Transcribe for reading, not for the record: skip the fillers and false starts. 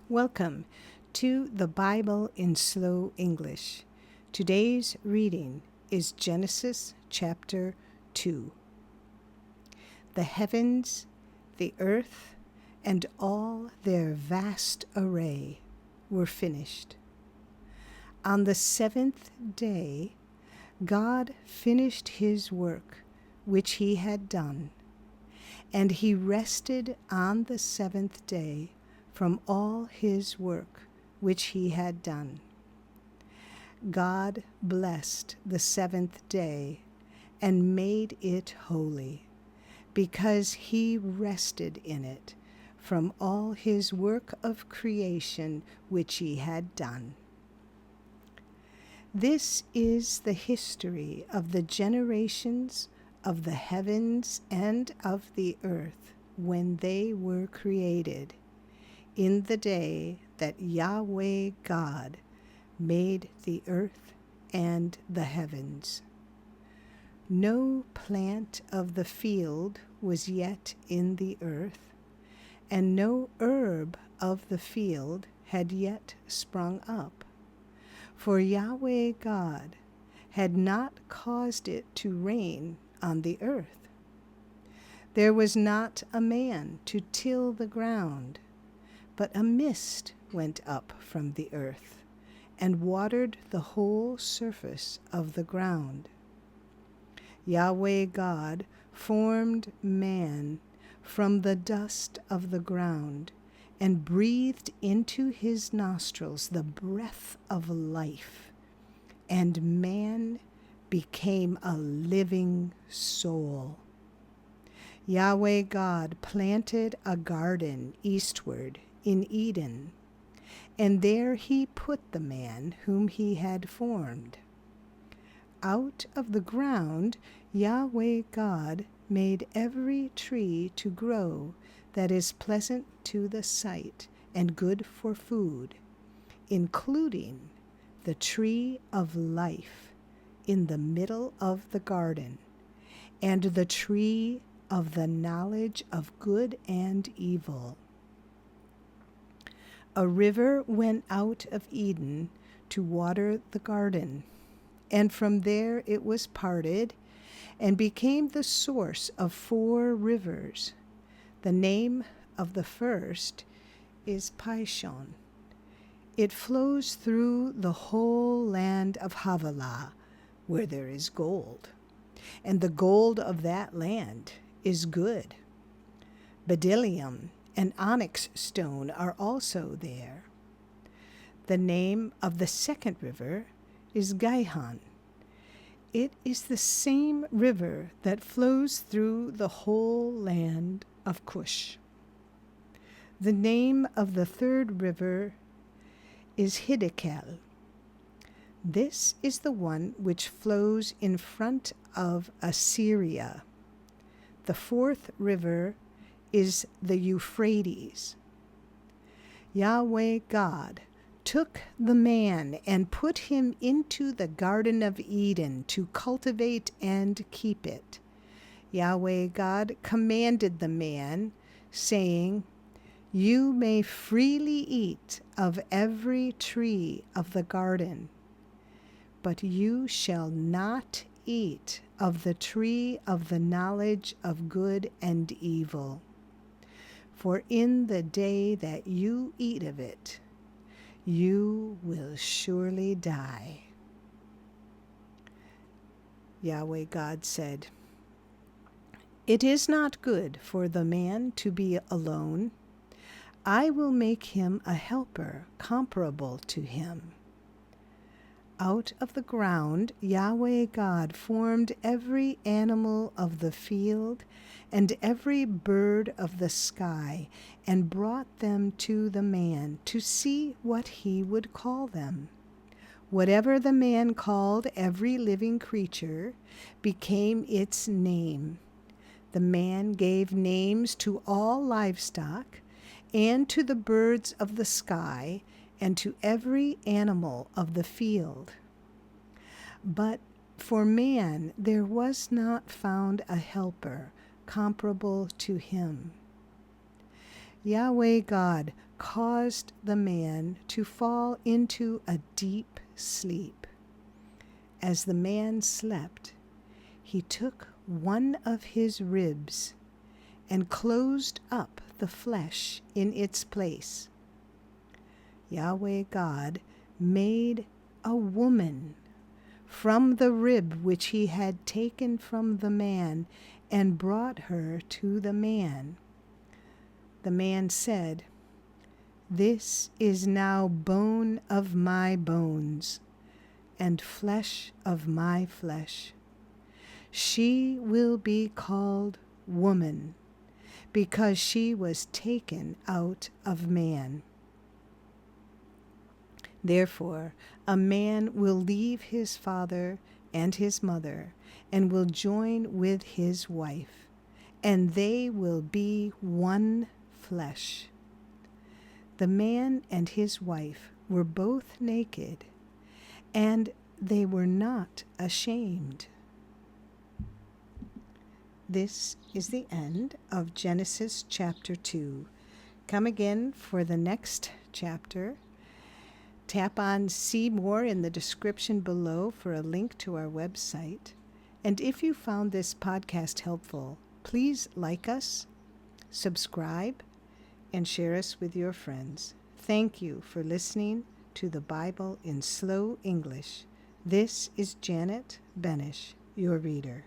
Welcome to the Bible in Slow English. Today's reading is Genesis chapter 2. The heavens, the earth, and all their vast array were finished. On the seventh day, God finished his work which he had done, and he rested on the seventh day from all his work which he had done. God blessed the seventh day and made it holy, because he rested in it from all his work of creation which he had done. This is the history of the generations of the heavens and of the earth when they were created, in the day that Yahweh God made the earth and the heavens. No plant of the field was yet in the earth, and no herb of the field had yet sprung up, for Yahweh God had not caused it to rain on the earth. There was not a man to till the ground, but a mist went up from the earth and watered the whole surface of the ground. Yahweh God formed man from the dust of the ground and breathed into his nostrils the breath of life, and man became a living soul. Yahweh God planted a garden eastward in Eden, and there he put the man whom he had formed. Out of the ground Yahweh God made every tree to grow that is pleasant to the sight and good for food, including the tree of life in the middle of the garden, and the tree of the knowledge of good and evil. A river went out of Eden to water the garden, and from there it was parted and became the source of 4 rivers. The name of the first is Pishon. It flows through the whole land of Havilah, where there is gold, and the gold of that land is good. Bdellium and onyx stone are also there. The name of the second river is Gihon. It is the same river that flows through the whole land of Cush. The name of the third river is Hiddekel. This is the one which flows in front of Assyria. The fourth river is the Euphrates. Yahweh God took the man and put him into the Garden of Eden to cultivate and keep it. Yahweh God commanded the man, saying, "You may freely eat of every tree of the garden, but you shall not eat of the tree of the knowledge of good and evil. For in the day that you eat of it, you will surely die." Yahweh God said, "It is not good for the man to be alone. I will make him a helper comparable to him." Out of the ground Yahweh God formed every animal of the field and every bird of the sky, and brought them to the man to see what he would call them. Whatever the man called every living creature became its name. The man gave names to all livestock, and to the birds of the sky, and to every animal of the field. But for man there was not found a helper comparable to him. Yahweh God caused the man to fall into a deep sleep. As the man slept, he took one of his ribs and closed up the flesh in its place. Yahweh God made a woman from the rib which he had taken from the man and brought her to the man. The man said, "This is now bone of my bones and flesh of my flesh. She will be called woman, because she was taken out of man. Therefore, a man will leave his father and his mother, and will join with his wife, and they will be one flesh." The man and his wife were both naked, and they were not ashamed. This is the end of Genesis chapter 2. Come again for the next chapter. Tap on See More in the description below for a link to our website. And if you found this podcast helpful, please like us, subscribe, and share us with your friends. Thank you for listening to the Bible in Slow English. This is Janet Benish, your reader.